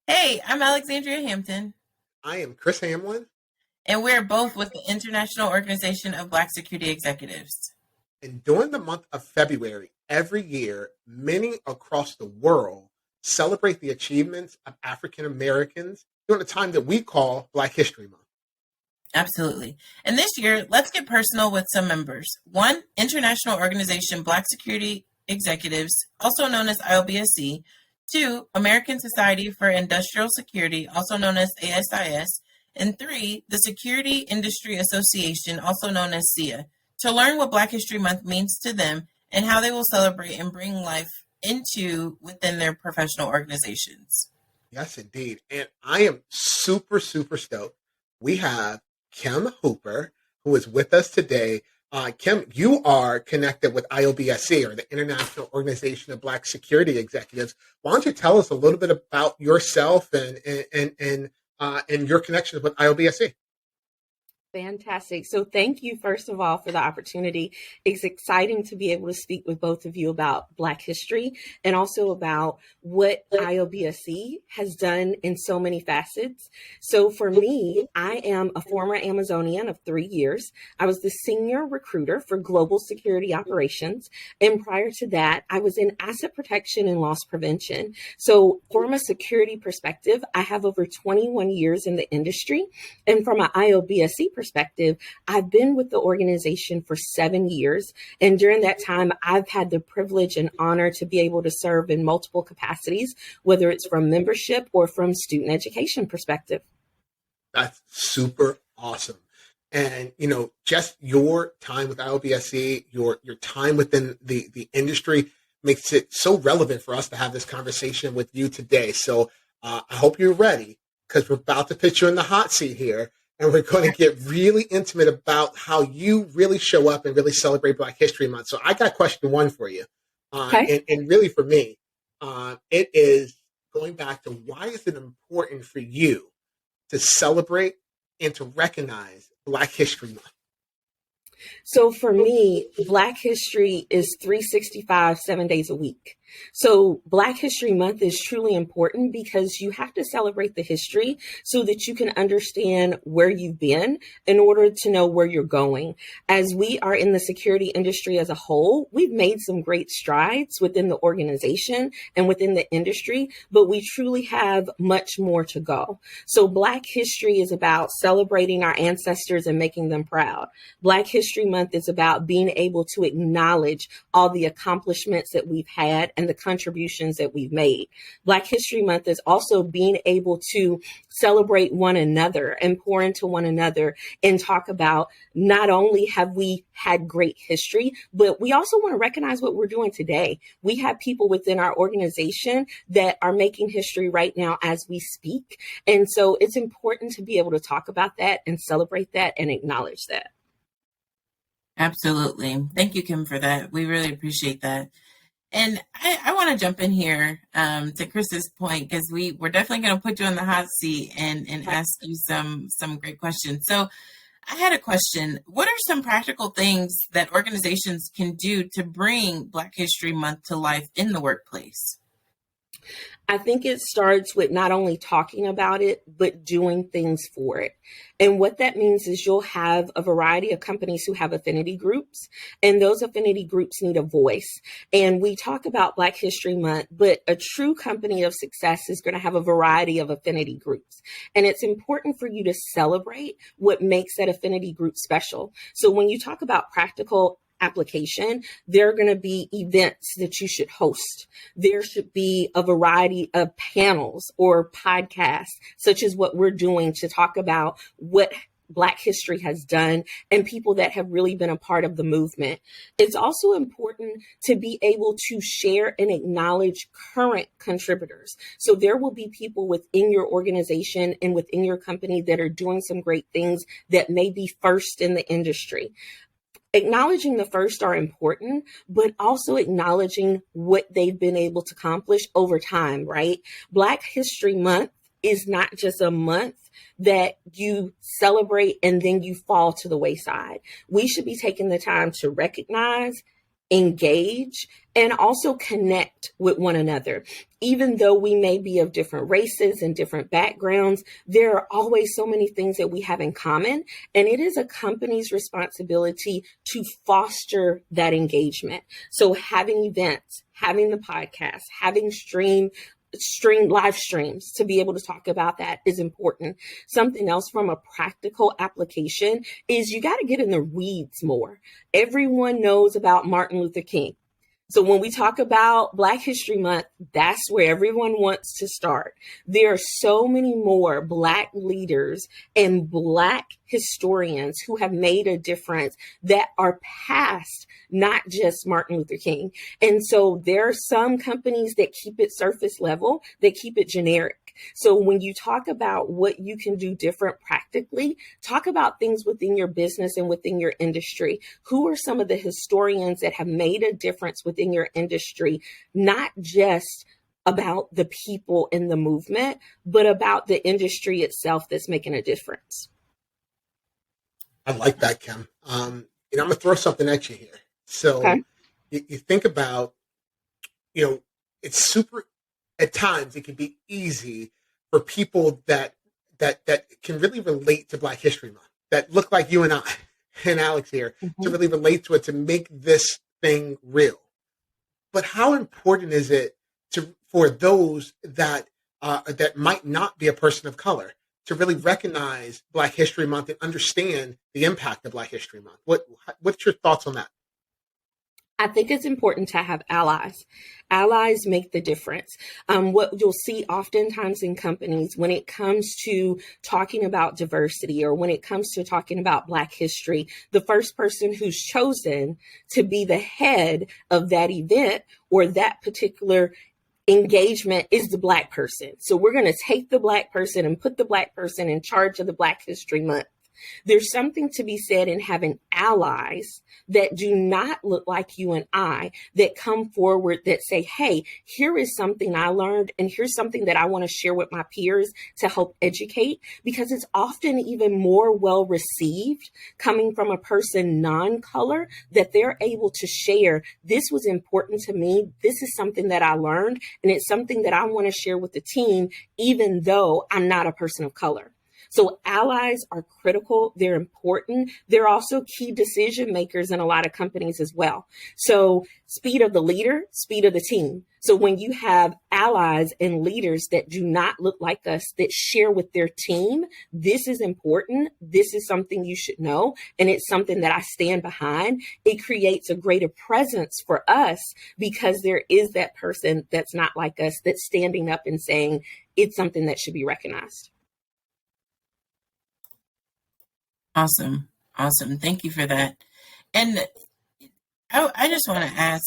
Hey, I'm Alexandria Hampton, I am Chris Hamlin, and we're both with the International Organization of Black Security Executives. and during the month of February, every year, many across the world celebrate the achievements of African Americans during a time that we call Black History Month. Absolutely. And this year, let's get personal with some members. One, International Organization Black Security Executives, also known as IOBSE. Two, American Society for Industrial Security, also known as ASIS. And three, the Security Industry Association, also known as SIA, to learn what Black History Month means to them and how they will celebrate and bring life into within their professional organizations. Yes, indeed. And I am super, super stoked. We have Kim Hooper, who is with us today. Kim, you are connected with IOBSE, or the International Organization of Black Security Executives. Why don't you tell us a little bit about yourself and your connections with IOBSE? Fantastic. So thank you, first of all, for the opportunity. It's exciting to be able to speak with both of you about Black history and also about what IOBSE has done in so many facets. So for me, I am a former Amazonian of 3 years. I was the senior recruiter for global security operations. And prior to that, I was in asset protection and loss prevention. So from a security perspective, I have over 21 years in the industry. And from an IOBSE perspective, I've been with the organization for 7 years. And during that time, I've had the privilege and honor to be able to serve in multiple capacities, whether it's from membership or from student education perspective. That's super awesome. And just your time with IOBSE, your time within the industry makes it so relevant for us to have this conversation with you today. So I hope you're ready, because we're about to put you in the hot seat here. And we're going to get really intimate about how you really show up and really celebrate Black History Month. So I got question one for you. And really for me, it is going back to, why is it important for you to celebrate and to recognize Black History Month? So for me, Black history is 365, 7 days a week. So Black History Month is truly important because you have to celebrate the history so that you can understand where you've been in order to know where you're going. As we are in the security industry as a whole, we've made some great strides within the organization and within the industry, but we truly have much more to go. So Black history is about celebrating our ancestors and making them proud. Black History Month is about being able to acknowledge all the accomplishments that we've had and the contributions that we've made. Black History Month is also being able to celebrate one another and pour into one another and talk about, not only have we had great history, but we also want to recognize what we're doing today. We have people within our organization that are making history right now as we speak. And so it's important to be able to talk about that and celebrate that and acknowledge that. Absolutely. Thank you, Kim, for that. We really appreciate that. And I want to jump in here to Chris's point, because we're definitely going to put you on the hot seat and ask you some great questions. So I had a question. What are some practical things that organizations can do to bring Black History Month to life in the workplace? I think it starts with not only talking about it, but doing things for it. And what that means is you'll have a variety of companies who have affinity groups, and those affinity groups need a voice. And we talk about Black History Month, but a true company of success is going to have a variety of affinity groups. And it's important for you to celebrate what makes that affinity group special. So when you talk about practical application, there are going to be events that you should host. There should be a variety of panels or podcasts, such as what we're doing, to talk about what Black history has done and people that have really been a part of the movement. It's also important to be able to share and acknowledge current contributors. So there will be people within your organization and within your company that are doing some great things that may be first in the industry. Acknowledging the first are important, but also acknowledging what they've been able to accomplish over time, right? Black History Month is not just a month that you celebrate and then you fall to the wayside. We should be taking the time to recognize engage, and also connect with one another. Even though we may be of different races and different backgrounds, there are always so many things that we have in common. And it is a company's responsibility to foster that engagement. So having events, having the podcast, having live streams to be able to talk about that is important. Something else from a practical application is you got to get in the weeds more. Everyone knows about Martin Luther King. So when we talk about Black History Month, that's where everyone wants to start. There are so many more Black leaders and Black historians who have made a difference that are past not just Martin Luther King. And so there are some companies that keep it surface level, they keep it generic. So when you talk about what you can do different practically, talk about things within your business and within your industry. Who are some of the historians that have made a difference within your industry, not just about the people in the movement, but about the industry itself that's making a difference? I like that, Kim. I'm going to throw something at you here. So Okay. you think about, it's super, at times it can be easy for people that can really relate to Black History Month, that look like you and I and Alex here, to really relate to it, to make this thing real. But how important is it for those that might not be a person of color to really recognize Black History Month and understand the impact of Black History Month? What's your thoughts on that? I think it's important to have allies. Allies make the difference. What you'll see oftentimes in companies when it comes to talking about diversity or when it comes to talking about Black history, the first person who's chosen to be the head of that event or that particular engagement is the Black person. So we're going to take the Black person and put the Black person in charge of the Black History Month. There's something to be said in having allies that do not look like you and I, that come forward that say, hey, here is something I learned and here's something that I want to share with my peers to help educate, because it's often even more well received coming from a person non-color, that they're able to share, this was important to me, this is something that I learned, and it's something that I want to share with the team, even though I'm not a person of color. So allies are critical. They're important. They're also key decision makers in a lot of companies as well. So speed of the leader, speed of the team. So when you have allies and leaders that do not look like us, that share with their team, this is important. This is something you should know. And it's something that I stand behind. It creates a greater presence for us because there is that person that's not like us that's standing up and saying it's something that should be recognized. Awesome. Thank you for that. And I just want to ask,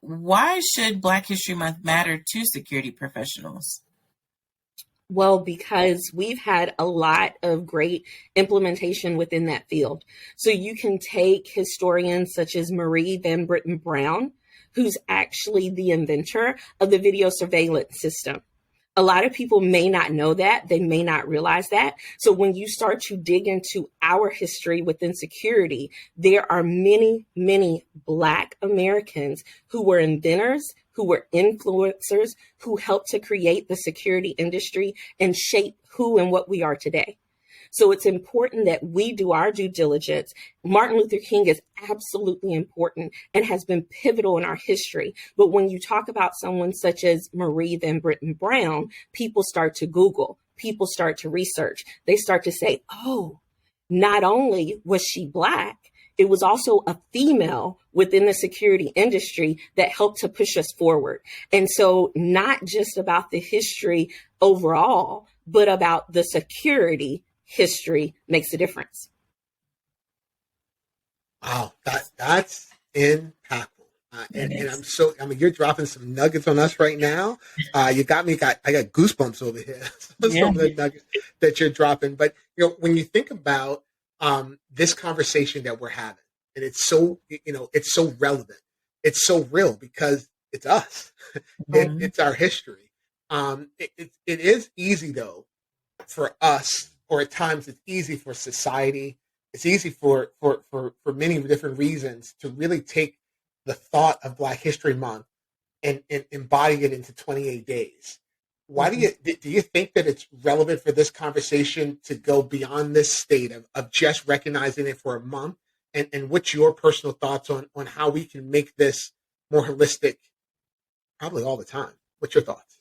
why should Black History Month matter to security professionals? Well, because we've had a lot of great implementation within that field. So you can take historians such as Marie Van Brittan Brown, who's actually the inventor of the video surveillance system. A lot of people may not know that. They may not realize that. So when you start to dig into our history within security, there are many, many Black Americans who were inventors, who were influencers, who helped to create the security industry and shape who and what we are today. So it's important that we do our due diligence. Martin Luther King is absolutely important and has been pivotal in our history. But when you talk about someone such as Marie Van Brittan Brown, people start to Google, people start to research. They start to say, oh, not only was she Black, it was also a female within the security industry that helped to push us forward. And so not just about the history overall, but about the security history makes a difference. Wow, that's impactful. And you're dropping some nuggets on us right now. You got me, I got goosebumps over here. Some of the nuggets that you're dropping. But, when you think about this conversation that we're having, and it's so, it's so relevant. It's so real because it's us. It's our history. It is easy, though, for us, or at times it's easy for society. It's easy for many different reasons to really take the thought of Black History Month and embodying it into 28 days. Why do you think that it's relevant for this conversation to go beyond this state of just recognizing it for a month? And what's your personal thoughts on how we can make this more holistic probably all the time? What's your thoughts?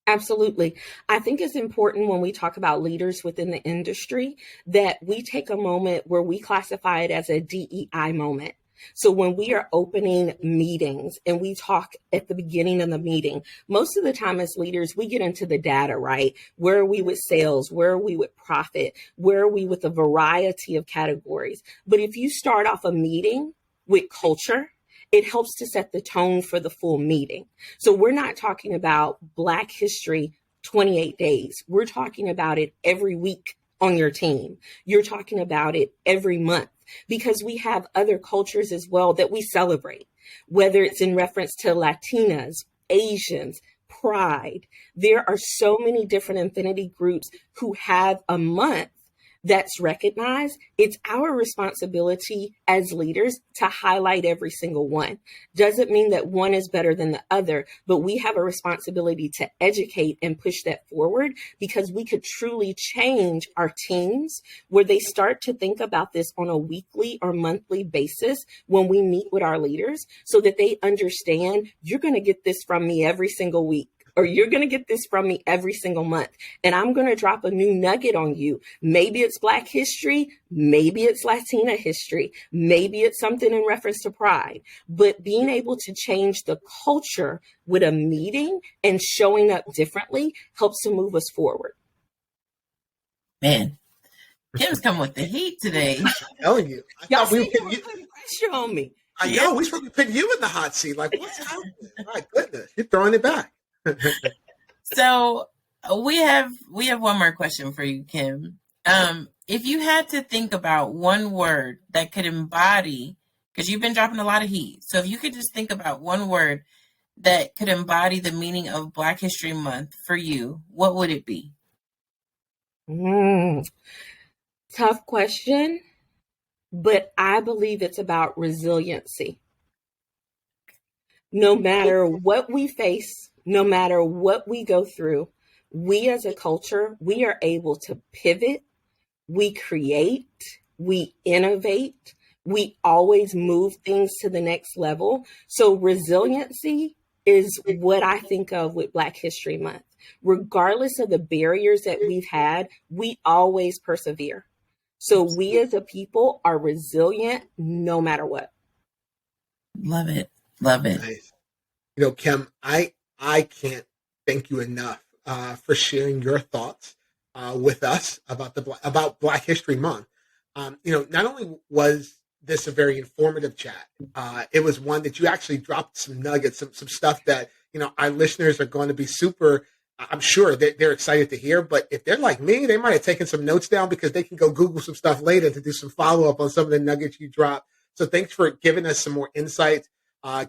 Absolutely. I think it's important when we talk about leaders within the industry that we take a moment where we classify it as a DEI moment. So when we are opening meetings and we talk at the beginning of the meeting, most of the time as leaders, we get into the data, right? Where are we with sales? Where are we with profit? Where are we with a variety of categories? But if you start off a meeting with culture, it helps to set the tone for the full meeting. So we're not talking about Black History 28 days. We're talking about it every week on your team. You're talking about it every month, because we have other cultures as well that we celebrate, whether it's in reference to Latinas, Asians, Pride. There are so many different affinity groups who have a month that's recognized. It's our responsibility as leaders to highlight every single one. Doesn't mean that one is better than the other, but we have a responsibility to educate and push that forward, because we could truly change our teams where they start to think about this on a weekly or monthly basis when we meet with our leaders, so that they understand you're going to get this from me every single week, or you're going to get this from me every single month. And I'm going to drop a new nugget on you. Maybe it's Black history. Maybe it's Latina history. Maybe it's something in reference to pride. But being able to change the culture with a meeting and showing up differently helps to move us forward. Man, Kim's coming with the heat today. I'm telling you. Y'all see, you were putting pressure on me. I know. We're supposed to be putting you in the hot seat. Like, what's happening? My goodness. You're throwing it back. So we have one more question for you, Kim. If you had to think about one word that could embody, because you've been dropping a lot of heat, so if you could just think about one word that could embody the meaning of Black History Month for you, what would it be? Tough question, but I believe it's about resiliency. No matter what we face, no matter what we go through, we as a culture, we are able to pivot, we create, we innovate, we always move things to the next level. So resiliency is what I think of with Black History Month. Regardless of the barriers that we've had, we always persevere. So we as a people are resilient no matter what. Love it. Love it. Nice. You know, Kim, I can't thank you enough for sharing your thoughts with us about Black History Month. Not only was this a very informative chat, it was one that you actually dropped some nuggets, some stuff that our listeners are going to be super. I'm sure that they're excited to hear. But if they're like me, they might have taken some notes down because they can go Google some stuff later to do some follow up on some of the nuggets you dropped. So thanks for giving us some more insight.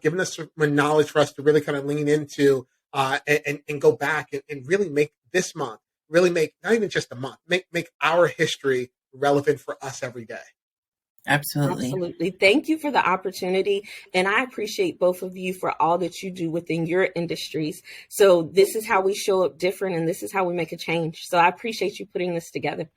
Giving us some more knowledge for us to really kind of lean into and go back and really make this month, really make not even just a month, make our history relevant for us every day. Absolutely. Thank you for the opportunity. And I appreciate both of you for all that you do within your industries. So this is how we show up different, and this is how we make a change. So I appreciate you putting this together.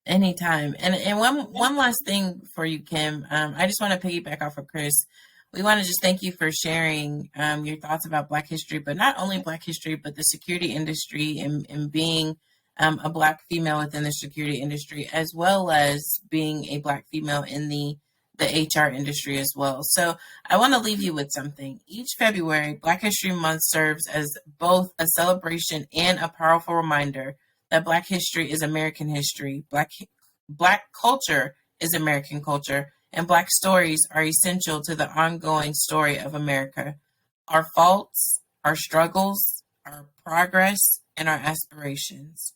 Anytime. And one last thing for you, Kim. I just want to piggyback off of Khris. We want to just thank you for sharing your thoughts about Black history, but not only Black history, but the security industry and being a Black female within the security industry, as well as being a Black female in the HR industry as well. So I want to leave you with something. Each February, Black History Month serves as both a celebration and a powerful reminder that Black history is American history, Black culture is American culture, and Black stories are essential to the ongoing story of America. Our faults, our struggles, our progress, and our aspirations.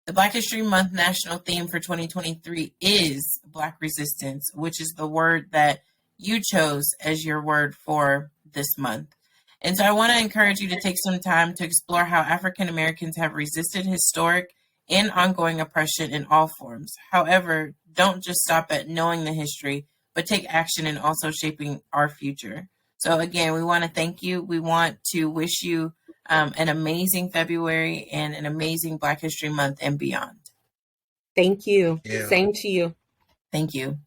The Black History Month national theme for 2023 is Black resistance, which is the word that you chose as your word for this month. And so I want to encourage you to take some time to explore how African Americans have resisted historic and ongoing oppression in all forms. However, don't just stop at knowing the history, but take action in also shaping our future. So again, we want to thank you. We want to wish you an amazing February and an amazing Black History Month and beyond. Thank you. Yeah. Same to you. Thank you.